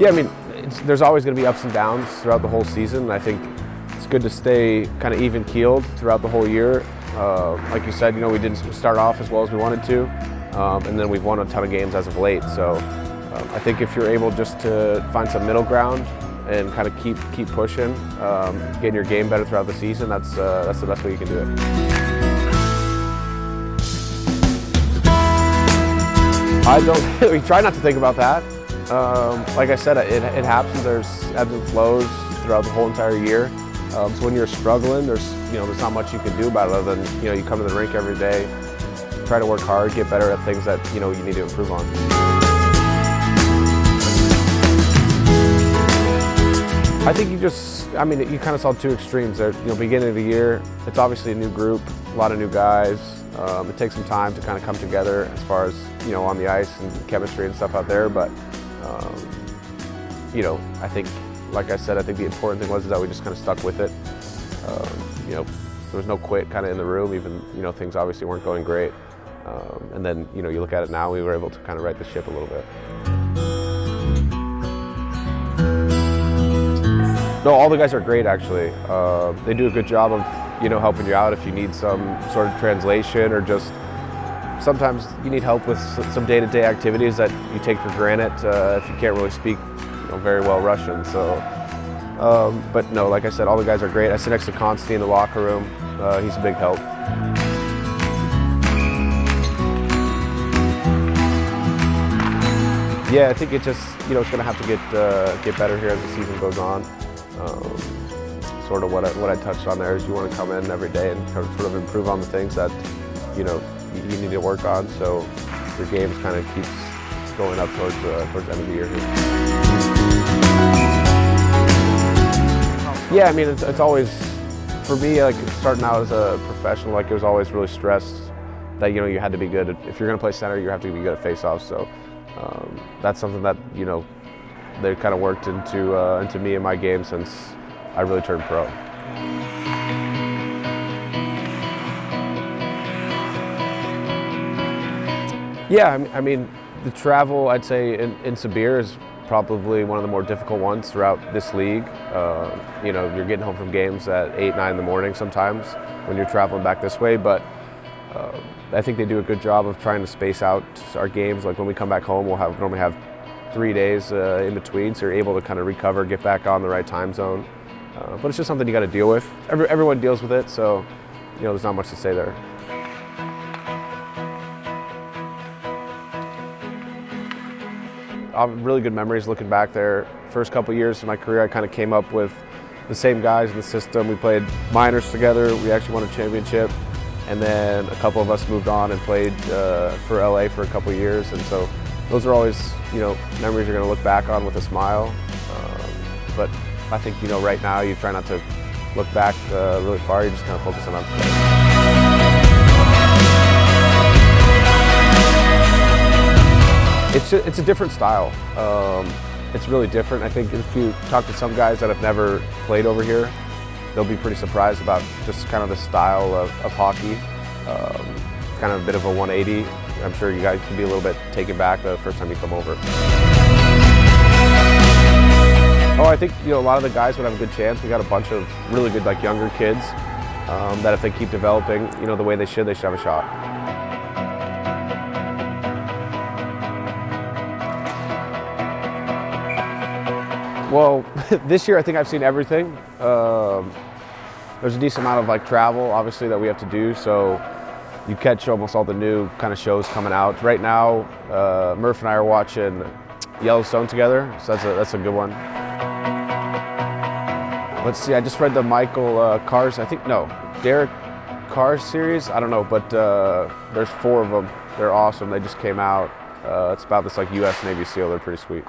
Yeah, I mean, there's always going to be ups and downs throughout the whole season. I think it's good to stay kind of even-keeled throughout the whole year. Like you said, you know, we didn't start off as well as we wanted to, and then we've won a ton of games as of late. So I think if you're able just to find some middle ground and kind of keep pushing, getting your game better throughout the season, that's the best way you can do it. We try not to think about that. Like I said, it happens. There's ebbs and flows throughout the whole entire year. So when you're struggling, there's not much you can do about it other than you come to the rink every day, try to work hard, get better at things that you need to improve on. I think you kind of saw two extremes there. Beginning of the year, it's obviously a new group, a lot of new guys. It takes some time to kind of come together as far as on the ice and chemistry and stuff out there. But I think, like I said, I think the important thing was that we just kind of stuck with it. There was no quit kind of in the room, even things obviously weren't going great. And then you look at it now, we were able to kind of right the ship a little bit. No, all the guys are great actually. They do a good job of helping you out if you need some sort of translation, or just sometimes you need help with some day-to-day activities that you take for granted if you can't really speak very well Russian. So, but no, like I said, all the guys are great. I sit next to Konstantin in the locker room. He's a big help. Yeah, I think it just it's going to have to get better here as the season goes on. Sort of what I touched on there is you want to come in every day and kind of sort of improve on the things that you need to work on, so your game kind of keeps going up towards the end of the year here. Yeah, I mean it's always, for me, like starting out as a professional, like it was always really stressed that you had to be good. If you're going to play center, you have to be good at faceoffs. So that's something that they kind of worked into me and my game since I really turned pro. Yeah, I mean, the travel, I'd say, in Sibir is probably one of the more difficult ones throughout this league. You're getting home from games at 8, 9 in the morning sometimes when you're traveling back this way, but I think they do a good job of trying to space out our games. Like when we come back home, we'll normally have 3 days in between, so you're able to kind of recover, get back on the right time zone. But it's just something you got to deal with. Everyone deals with it, so there's not much to say there. Really good memories looking back there. First couple years of my career, I kind of came up with the same guys in the system. We played minors together. We actually won a championship, and then a couple of us moved on and played for LA for a couple years. And so those are always memories you're going to look back on with a smile. But I think right now you try not to look back really far. You just kind of focus on today. It's a different style. It's really different. I think if you talk to some guys that have never played over here, they'll be pretty surprised about just kind of the style of hockey. Kind of a bit of a 180. I'm sure you guys can be a little bit taken back the first time you come over. Oh, I think a lot of the guys would have a good chance. We got a bunch of really good younger kids that if they keep developing the way they should have a shot. Well, this year I think I've seen everything. There's a decent amount of travel, obviously, that we have to do, so you catch almost all the new kind of shows coming out. Right now, Murph and I are watching Yellowstone together, so that's a good one. Let's see, I just read the Michael Carr's, Derek Carr's series, I don't know, but there's 4 of them. They're awesome, they just came out. It's about this US Navy SEAL, they're pretty sweet.